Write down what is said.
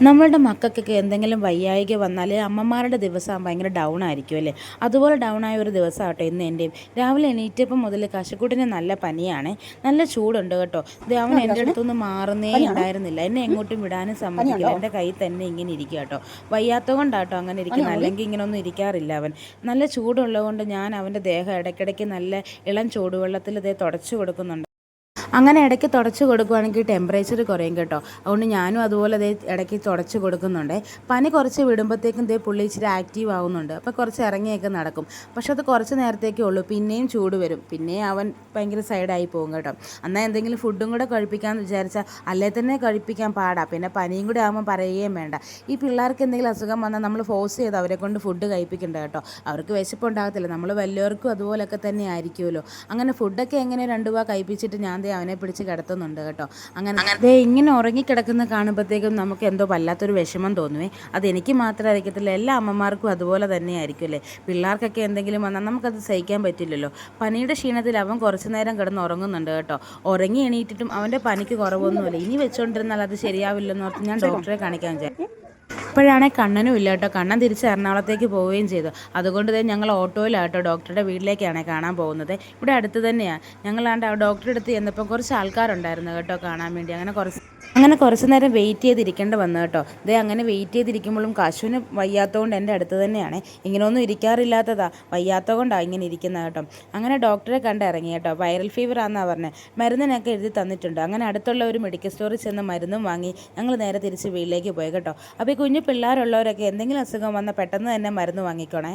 നമ്മളുടെ മക്കൾക്കൊക്കെ എന്തെങ്കിലും വയ്യായ്ക വന്നാൽ അമ്മമാരുടെ ദിവസം ഭയങ്കര ഡൗൺ ആയിരിക്കും അല്ലേ. അതുപോലെ ഡൗൺ ആയ ഒരു ദിവസമാട്ടോ ഇന്ന് എൻ്റെയും. രാവിലെ എണീറ്റപ്പം മുതൽ കശക്കുട്ടിന് നല്ല പനിയാണ്, നല്ല ചൂടുണ്ട് കേട്ടോ. ഇത് അവൻ എൻ്റെ അടുത്തൊന്നും മാറുന്നേ ഉണ്ടായിരുന്നില്ല, എന്നെ എങ്ങോട്ടും വിടാനും സമ്മതിക്കില്ല, എൻ്റെ കയ്യിൽ തന്നെ ഇങ്ങനെ ഇരിക്കുക കേട്ടോ. വയ്യാത്ത കൊണ്ടാട്ടോ അങ്ങനെ ഇരിക്കുന്നത്, അല്ലെങ്കിൽ ഇങ്ങനെയൊന്നും ഇരിക്കാറില്ല അവൻ. നല്ല ചൂടുള്ളതുകൊണ്ട് ഞാൻ അവൻ്റെ ദേഹം ഇടയ്ക്കിടയ്ക്ക് നല്ല ഇളം ചൂടുവെള്ളത്തിൽ ഇതേ തുടച്ചു കൊടുക്കുന്നുണ്ട്. അങ്ങനെ ഇടയ്ക്ക് തുടച്ച് കൊടുക്കുകയാണെങ്കിൽ ടെമ്പറേച്ചർ കുറയും കേട്ടോ. അതുകൊണ്ട് ഞാനും അതുപോലെ ദേ ഇടയ്ക്ക് തുടച്ച് കൊടുക്കുന്നുണ്ട്. പനി കുറച്ച് വിടുമ്പോഴത്തേക്കും ദേ പുള്ളി ഇച്ചിരി ആക്റ്റീവ് ആവുന്നുണ്ട്, അപ്പോൾ കുറച്ച് ഇറങ്ങിയൊക്കെ നടക്കും. പക്ഷെ അത് കുറച്ച് നേരത്തേക്കേ ഉള്ളൂ, പിന്നെയും ചൂട് വരും, പിന്നെയും അവൻ ഭയങ്കര സൈഡായി പോകും കേട്ടോ. എന്നാൽ എന്തെങ്കിലും ഫുഡും കൂടെ കഴിപ്പിക്കാമെന്ന് വിചാരിച്ചാൽ അല്ലേ തന്നെ കഴിപ്പിക്കാൻ പാടാ, പിന്നെ പനിയും കൂടെ ആകുമ്പോൾ പറയുകയും വേണ്ട. ഈ പിള്ളേർക്ക് എന്തെങ്കിലും അസുഖം വന്നാൽ നമ്മൾ ഫോഴ്സ് ചെയ്ത് അവരെ കൊണ്ട് ഫുഡ് കഴിപ്പിക്കണ്ട കേട്ടോ. അവർക്ക് വിശപ്പുണ്ടാകത്തില്ല, നമ്മൾ വലിയവർക്കും അതുപോലൊക്കെ തന്നെ ആയിരിക്കുമല്ലോ. അങ്ങനെ ഫുഡൊക്കെ എങ്ങനെ 2 വാ കഴിപ്പിച്ചിട്ട് ഞാൻ അവനെ പിടിച്ച് കിടത്തുന്നുണ്ട് കേട്ടോ. അങ്ങനെ ഇങ്ങനെ ഉറങ്ങിക്കിടക്കുന്ന കാണുമ്പോഴത്തേക്കും നമുക്ക് എന്തോ വല്ലാത്തൊരു വിഷമം തോന്നുവേ. അതെനിക്ക് മാത്രമായിരിക്കത്തില്ല, എല്ലാ അമ്മമാർക്കും അതുപോലെ തന്നെ ആയിരിക്കും അല്ലേ. പിള്ളേർക്കൊക്കെ എന്തെങ്കിലും വന്നാൽ നമുക്കത് സഹിക്കാൻ പറ്റില്ലല്ലോ. പനിയുടെ ക്ഷീണത്തിൽ അവൻ കുറച്ച് നേരം കിടന്ന് ഉറങ്ങുന്നുണ്ട് കേട്ടോ. ഉറങ്ങി എണീറ്റിട്ടും അവൻ്റെ പനിക്ക് കുറവൊന്നുമില്ല. ഇനി വെച്ചുകൊണ്ടിരുന്നാൽ അത് ശരിയാവില്ലെന്ന് ഓർത്ത് ഞാൻ ഡോക്ടറെ കാണിക്കാൻ വിചാരിച്ചു. ഇപ്പോഴാണെങ്കിൽ കണ്ണനും ഇല്ല കേട്ടോ. കണ്ണൻ തിരിച്ച് എറണാകുളത്തേക്ക് പോവുകയും ചെയ്തു. അതുകൊണ്ട് തന്നെ ഞങ്ങൾ ഓട്ടോയിലാട്ടോ ഡോക്ടറുടെ വീട്ടിലേക്കാണ് കാണാൻ പോകുന്നത്. ഇവിടെ അടുത്ത് തന്നെയാണ്. ഞങ്ങളാണ്ട് ആ ഡോക്ടറുടെ അടുത്ത് ചെന്നപ്പം കുറച്ച് ആൾക്കാരുണ്ടായിരുന്നു കേട്ടോ കാണാൻ വേണ്ടി. അങ്ങനെ കുറച്ച് നേരം വെയിറ്റ് ചെയ്തിരിക്കേണ്ടി വന്നു കേട്ടോ. അങ്ങനെ വെയിറ്റ് ചെയ്തിരിക്കുമ്പോഴും കശുവിന് വയ്യാത്തതുകൊണ്ട് എൻ്റെ അടുത്ത് തന്നെയാണ്. ഇങ്ങനെയൊന്നും ഇരിക്കാറില്ലാത്തതാ, വയ്യാത്ത കൊണ്ടാണ് ഇങ്ങനെ ഇരിക്കുന്നത് കേട്ടോ. അങ്ങനെ ഡോക്ടറെ കണ്ട് ഇറങ്ങി കേട്ടോ. വൈറൽ ഫീവർ ആണെന്നാണ് പറഞ്ഞത്. മരുന്നിനൊക്കെ എഴുതി തന്നിട്ടുണ്ട്. അങ്ങനെ അടുത്തുള്ള ഒരു മെഡിക്കൽ സ്റ്റോറിൽ ചെന്ന് മരുന്നും വാങ്ങി ഞങ്ങൾ നേരെ തിരിച്ച് വീട്ടിലേക്ക് പോയി കേട്ടോ. അപ്പോൾ ഈ കുഞ്ഞു പിള്ളേരുള്ളവരൊക്കെ എന്തെങ്കിലും അസുഖം വന്നാൽ പെട്ടെന്ന് തന്നെ മരുന്ന് വാങ്ങിക്കോണേ.